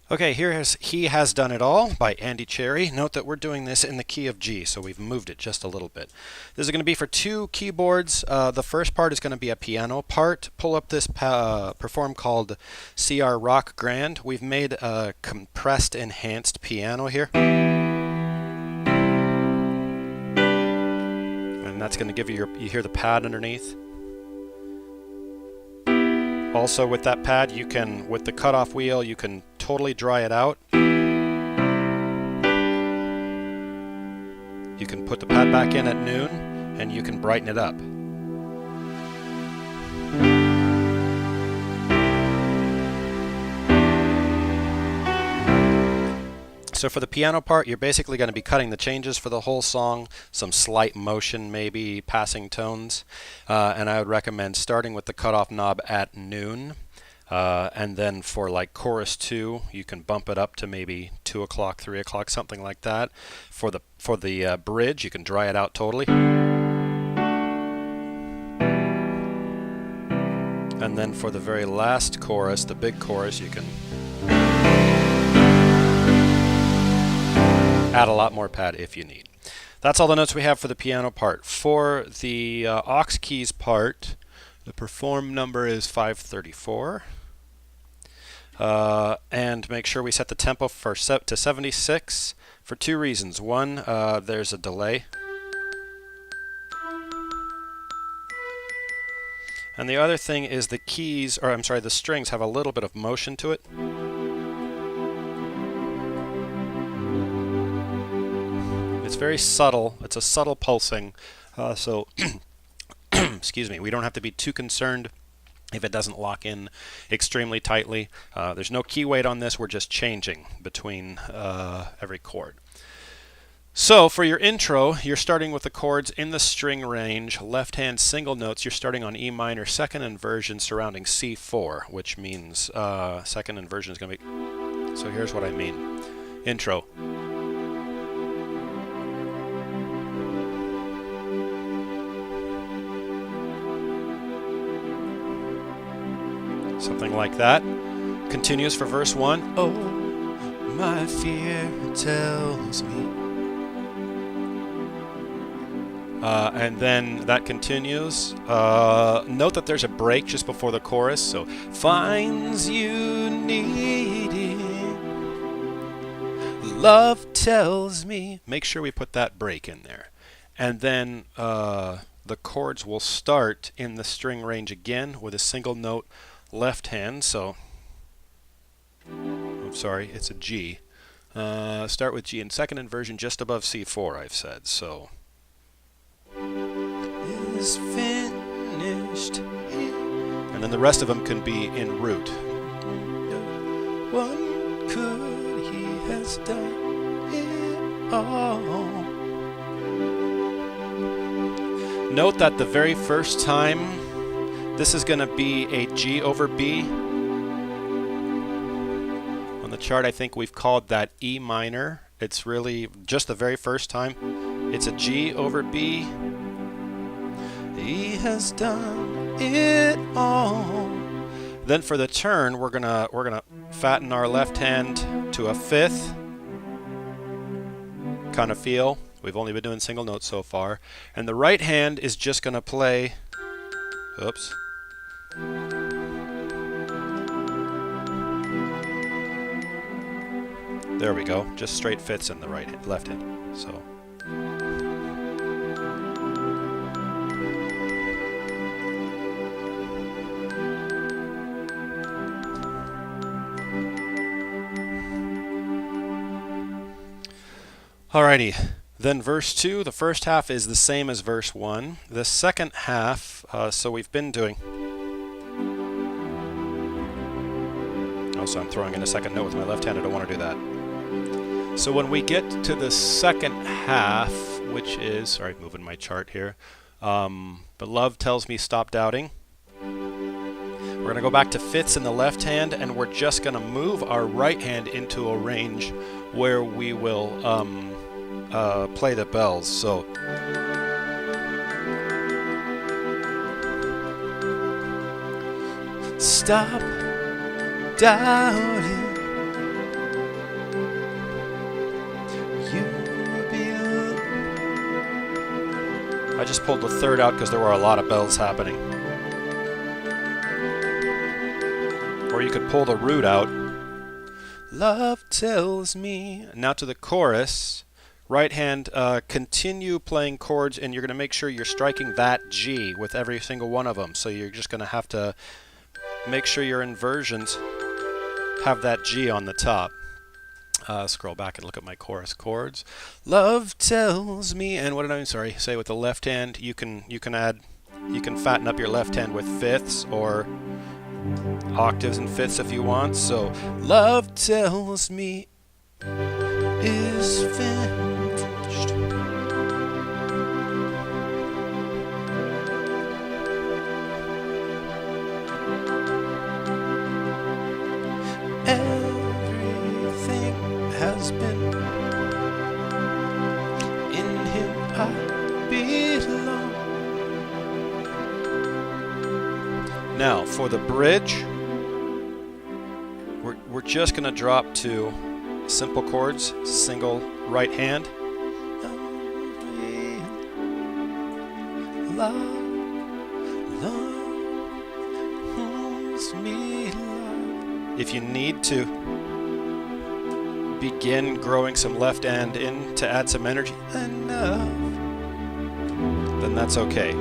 Okay, here is He Has Done It All by Andy Cherry. Note that we're doing this in the key of G, so we've moved it just a little bit. This is going to be for two keyboards. The first part is going to be a piano part. Pull up this perform called CR Rock Grand. We've made a compressed enhanced piano here. And that's going to give you you hear the pad underneath. Also with that pad, you can, with the cutoff wheel, you can totally dry it out. You can put the pad back in at noon and you can brighten it up. So for the piano part, you're basically going to be cutting the changes for the whole song, some slight motion, maybe passing tones, and I would recommend starting with the cutoff knob at noon, and then for like chorus 2, you can bump it up to maybe 2 o'clock, 3 o'clock, something like that. For the bridge, you can dry it out totally. And then for the very last chorus, the big chorus, you can add a lot more pad if you need. That's all the notes we have for the piano part. For the aux keys part, the perform number is 534. And make sure we set the tempo to 76 for two reasons. One, there's a delay. And the other thing is the keys, or I'm sorry, the strings have a little bit of motion to it. It's very subtle. It's a subtle pulsing, so excuse me, we don't have to be too concerned if it doesn't lock in extremely tightly. There's no key weight on this. We're just changing between every chord. So for your intro, you're starting with the chords in the string range, left-hand single notes. You're starting on E minor, second inversion surrounding C4, which means second inversion is going to be... So here's what I mean. Intro. Something like that. Continues for verse 1. Oh, my fear tells me. And then that continues. Note that there's a break just before the chorus. So, finds you needing. Love tells me. Make sure we put that break in there. And then the chords will start in the string range again with a single note left hand, so I'm sorry, it's a G. Start with G in second inversion just above C4, I've said, so is finished. And then the rest of them can be in root. One could, he has done it all. Note that the very first time this is going to be a G over B. On the chart, I think we've called that E minor. It's really just the very first time. It's a G over B. He has done it all. Then for the turn, we're gonna fatten our left hand to a fifth kind of feel. We've only been doing single notes so far, and the right hand is just gonna play. Oops. There we go. Just straight fifths in the left hand. So. Alrighty. Then verse 2, the first half is the same as verse 1. The second half, so we've been doing. So I'm throwing in a second note with my left hand. I don't want to do that. So when we get to the second half, which is, sorry, moving my chart here, but love tells me stop doubting. We're going to go back to fifths in the left hand, and we're just going to move our right hand into a range where we will play the bells. So stop doubting. just pulled the third out because there were a lot of bells happening. Or you could pull the root out. Love tells me. Now to the chorus. Right hand, continue playing chords, and you're going to make sure you're striking that G with every single one of them. So you're just going to have to make sure your inversions have that G on the top. Scroll back and look at my chorus chords. Love tells me, and what did I say with the left hand? You can fatten up your left hand with fifths or octaves and fifths if you want. So love tells me is finished. Everything has been in him I belong. Now for the bridge, we're just going to drop to simple chords, single right hand. If you need to begin growing some left hand in to add some energy, then that's okay.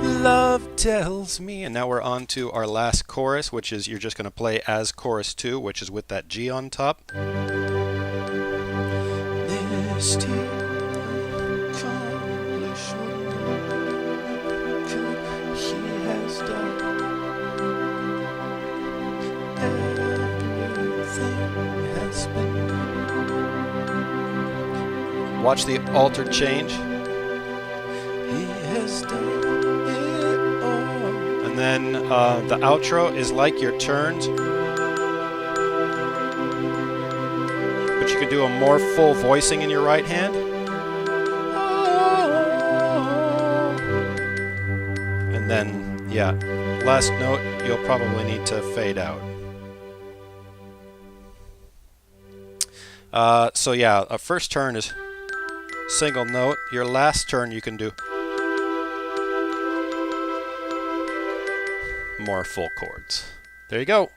Love tells me, and now we're on to our last chorus, which is you're just going to play as chorus 2, which is with that G on top. Watch the altered change. He has done it all. And then the outro is like your turns, but you can do a more full voicing in your right hand. And then, yeah, last note you'll probably need to fade out. So yeah, a first turn is single note. Your last turn you can do more full chords. There you go.